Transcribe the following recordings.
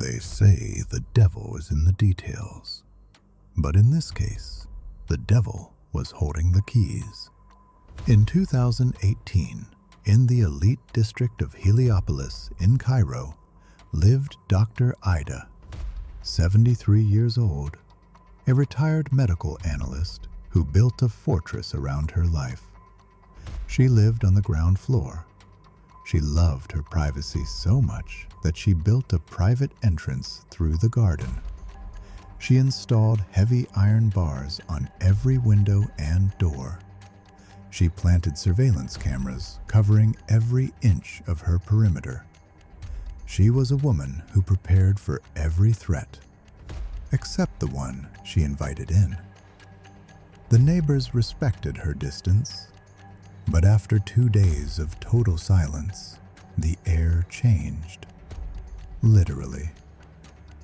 They say the devil is in the details. But in this case, the devil was holding the keys. In 2018, in the elite district of Heliopolis in Cairo, lived Dr. Aida, 73 years old, a retired medical analyst who built a fortress around her life. She lived on the ground floor. She loved her privacy so much that she built a private entrance through the garden. She installed heavy iron bars on every window and door. She planted surveillance cameras covering every inch of her perimeter. She was a woman who prepared for every threat, except the one she invited in. The neighbors respected her distance, but after 2 days of total silence, the air changed. Literally.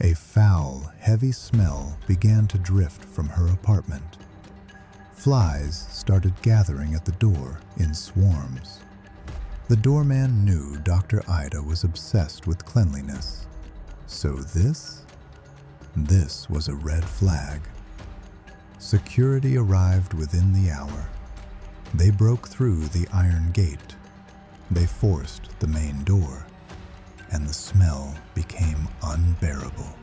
A foul, heavy smell began to drift from her apartment. Flies started gathering at the door in swarms. The doorman knew Dr. Aida was obsessed with cleanliness. So this was a red flag. Security arrived within the hour. They broke through the iron gate. They forced the main door, and the smell became unbearable.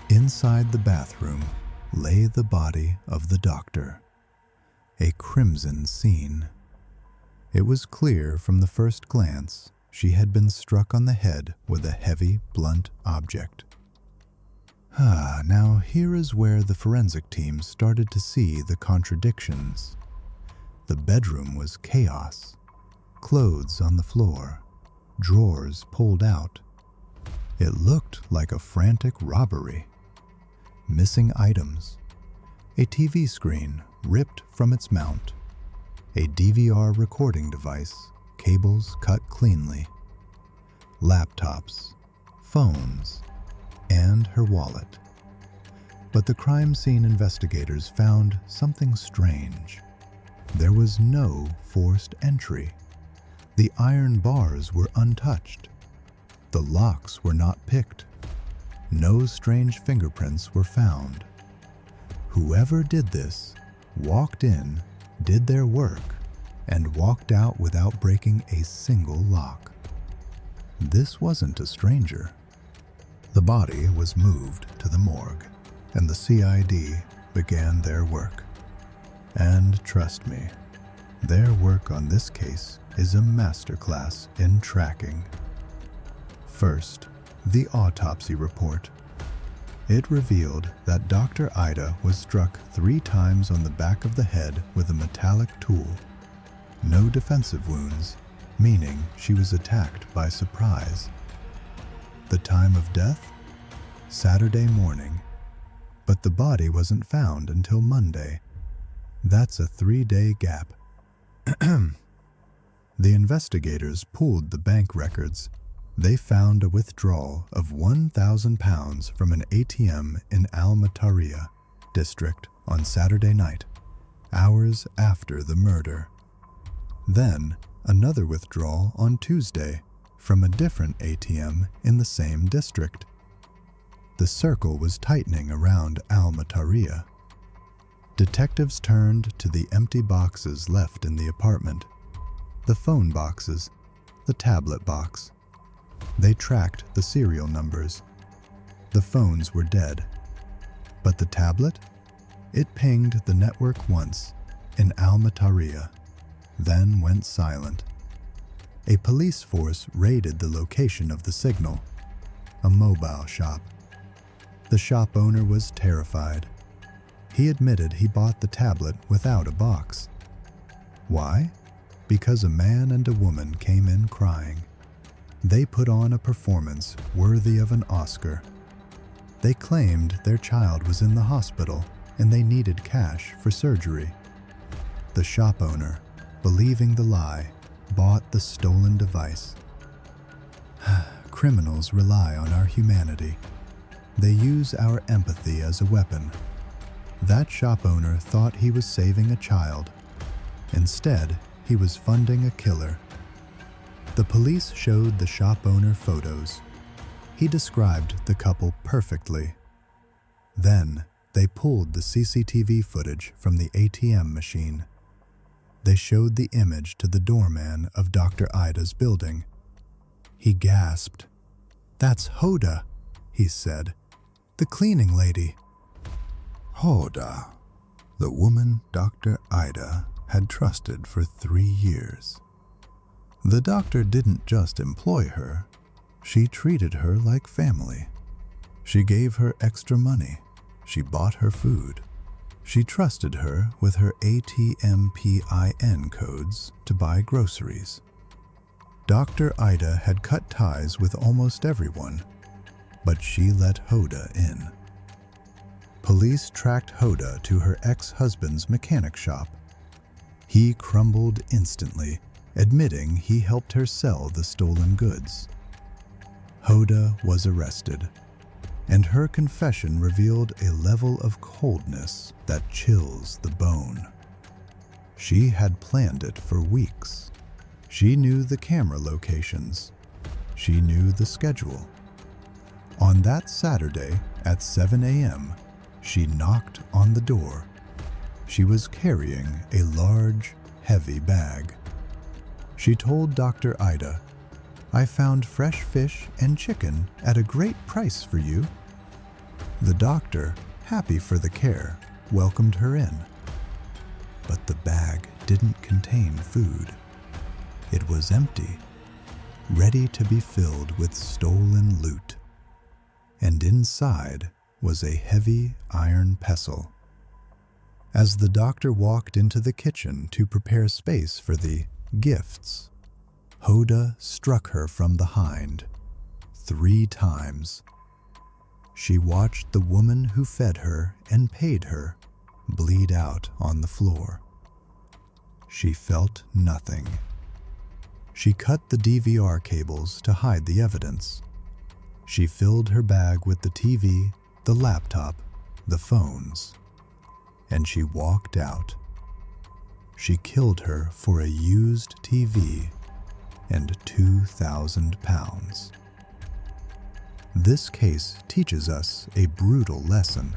Inside the bathroom lay the body of the doctor, a crimson scene. It was clear from the first glance she had been struck on the head with a heavy, blunt object. Now here is where the forensic team started to see the contradictions. The bedroom was chaos. Clothes on the floor, drawers pulled out. It looked like a frantic robbery. Missing items. A TV screen ripped from its mount. A DVR recording device, cables cut cleanly. Laptops, phones, and her wallet. But the crime scene investigators found something strange. There was no forced entry. The iron bars were untouched. The locks were not picked. No strange fingerprints were found. Whoever did this walked in, did their work, and walked out without breaking a single lock. This wasn't a stranger. The body was moved to the morgue, and the CID began their work. And trust me, their work on this case is a masterclass in tracking. First, the autopsy report. It revealed that Dr. Aida was struck 3 times on the back of the head with a metallic tool. No defensive wounds, meaning she was attacked by surprise. The time of death? Saturday morning. But the body wasn't found until Monday. That's a 3-day gap. The investigators pulled the bank records. They found a withdrawal of £1,000 from an ATM in Al-Mataria district on Saturday night, hours after the murder. Then, another withdrawal on Tuesday from a different ATM in the same district. The circle was tightening around Al-Mataria. Detectives turned to the empty boxes left in the apartment. The phone boxes, the tablet box. They tracked the serial numbers. The phones were dead. But the tablet? It pinged the network once in Al-Mataria, then went silent. A police force raided the location of the signal, a mobile shop. The shop owner was terrified. He admitted he bought the tablet without a box. Why? Because a man and a woman came in crying. They put on a performance worthy of an Oscar. They claimed their child was in the hospital and they needed cash for surgery. The shop owner, believing the lie, bought the stolen device. Criminals rely on our humanity. They use our empathy as a weapon. That shop owner thought he was saving a child. Instead, he was funding a killer. The police showed the shop owner photos. He described the couple perfectly. Then, they pulled the CCTV footage from the ATM machine. They showed the image to the doorman of Dr. Aida's building. He gasped. "That's Hoda," he said. "The cleaning lady." Hoda, the woman Dr. Aida had trusted for 3 years. The doctor didn't just employ her, she treated her like family. She gave her extra money, she bought her food, she trusted her with her ATM PIN codes to buy groceries. Dr. Aida had cut ties with almost everyone, but she let Hoda in. Police tracked Hoda to her ex-husband's mechanic shop. He crumbled instantly, admitting he helped her sell the stolen goods. Hoda was arrested, and her confession revealed a level of coldness that chills the bone. She had planned it for weeks. She knew the camera locations. She knew the schedule. On that Saturday at 7 a.m., she knocked on the door. She was carrying a large, heavy bag. She told Dr. Aida, "I found fresh fish and chicken at a great price for you." The doctor, happy for the care, welcomed her in. But the bag didn't contain food. It was empty, ready to be filled with stolen loot. And inside was a heavy iron pestle. As the doctor walked into the kitchen to prepare space for the gifts, Hoda struck her from behind 3 times. She watched the woman who fed her and paid her bleed out on the floor. She felt nothing. She cut the DVR cables to hide the evidence. She filled her bag with the TV, the laptop, the phones, and she walked out. She killed her for a used TV and £2,000. This case teaches us a brutal lesson.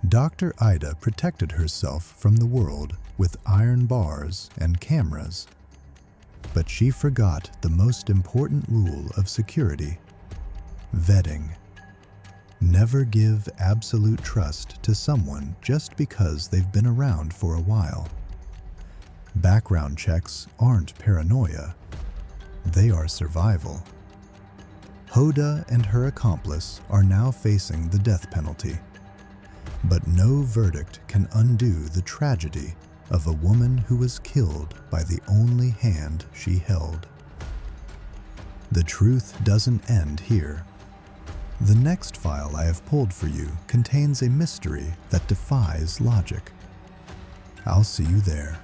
Dr. Aida protected herself from the world with iron bars and cameras, but she forgot the most important rule of security: vetting. Never give absolute trust to someone just because they've been around for a while. Background checks aren't paranoia, they are survival. Hoda and her accomplice are now facing the death penalty, but no verdict can undo the tragedy of a woman who was killed by the only hand she held. The truth doesn't end here. The next file I have pulled for you contains a mystery that defies logic. I'll see you there.